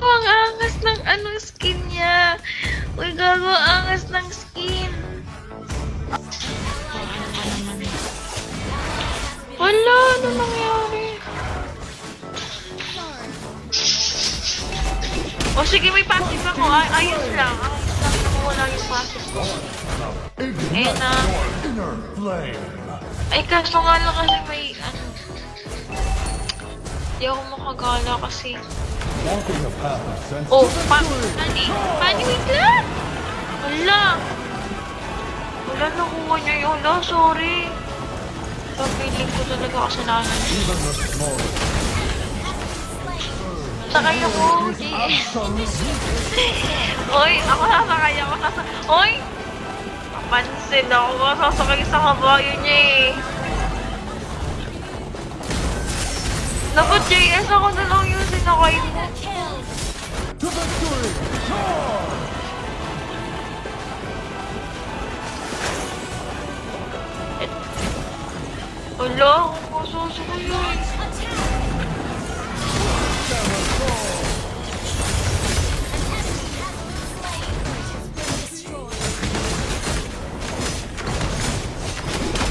ang angas ng skin niya. Uy, gago, angas ng skin. Wala, ano nangyari? O sige, may passive ako. Ayos lang. Wala yung passive ko. Eh na. Ay, kaso nga lang kasi may Hindi ako makagala kasi. Oh, Pani, wait lang! Wala! Wala, nakuha niya yun. Wala, sorry. Papiling ko talaga kasalanan. Sakay ako, JS. Oy, ako sasakay ako. Oy! Papansin ako, sasakay sa kabayo niya eh. Naku, JS, ako na lang yung sinakay mo. Wala, ako masasakay yun.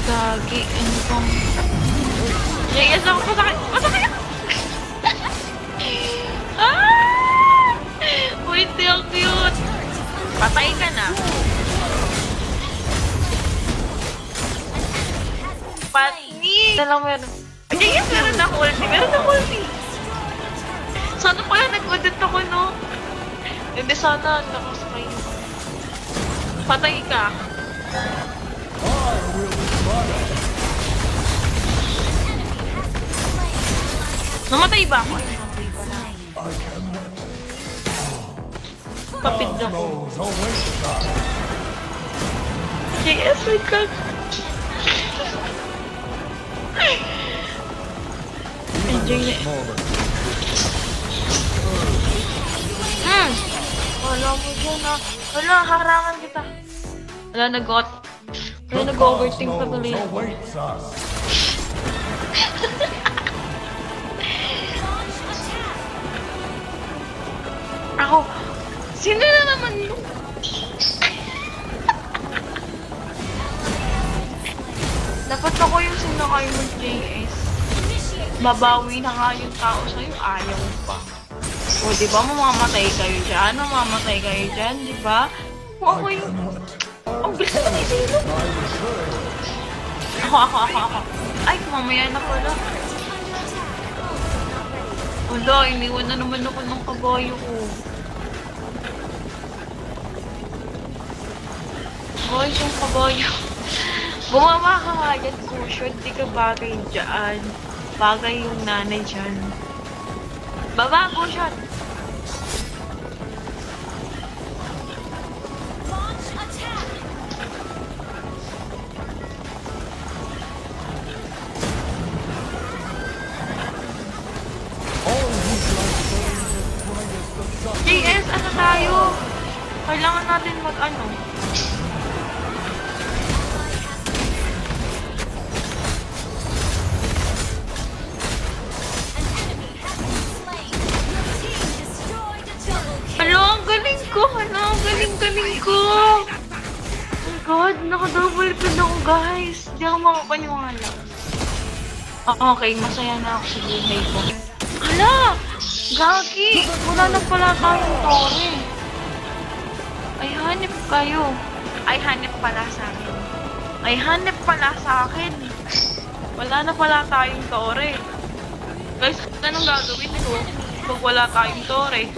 Gagi, ano bang... JS, ako masakay! Masakay ako! Wait, ang cute! Patay ka na! Patni! Ito lang meron. JS, meron ako ulti! Meron ako ulti! Sana pala nag-audit ako, no? Hindi, sana nakasakay yun. Patay ka! Namatay ba ako? Ay, namatay pala. Papid ako. JS, wait ka. Enjoy na. Wala mo dyan ah. Wala, harangan kita. Wala, nag-overthink pa tuloy ako. Ako, sino na naman yun? Dapat ako yung sinakay mo, JS. Mabawi na nga yung tao sa'yo, ayaw pa. O, diba, mamamatay kayo dyan? Mamamatay kayo dyan, diba? O, ako yung... Ang bilis na sino? Ako. Ay, mamaya na pala. Wala, iniwan na naman ako ng kabayo ko. Guys, yung kabayo. Bumaba ka nga dyan, cushion. Di ka bagay dyan. Bagay yung nanay dyan. Baba, cushion. JS, ano tayo? Kailangan natin mag-ano? Hello, ang galing ko! Hello, ang galing ko! Oh my God, naka-double pin ako, guys. Hindi ako makapaniwala. Okay, masaya na ako sa buhay ko. Hala! Gagi! Wala na pala tayong tore. Ay, hanip kayo. Ay, hanip pala sa akin. Ay, hanip pala sa akin. Wala na pala tayong tore. Guys, anong gagawin ko pag wala tayong tore?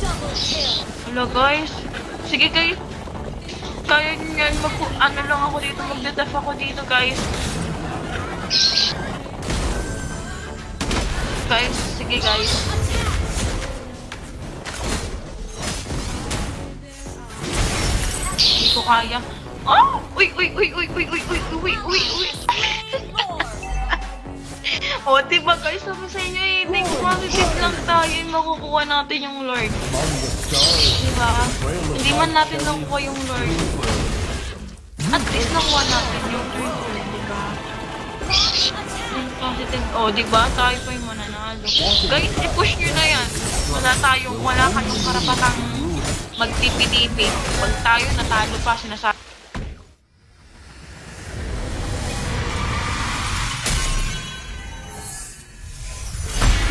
Wala, guys. Sige, guys. Kaya nyo yan. Ano lang ako dito. Magdadef ako dito, guys. Guys, sige, guys. Hindi ko kaya. Oh! Uy! O, diba guys, sabi sa inyo eh, next positive lang tayo yung makukuha natin yung Lord. Diba? Hindi man natin nakuha yung Lord. At least nakuha natin yung Lord, diba? positive. Oh, di ba? Tayo pa yung mananalo. Guys, i-push nyo na yan. Wala kayong karapatang magtipi-tipi. Pag tayo natalo pa, sinasabi.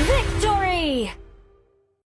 Victory!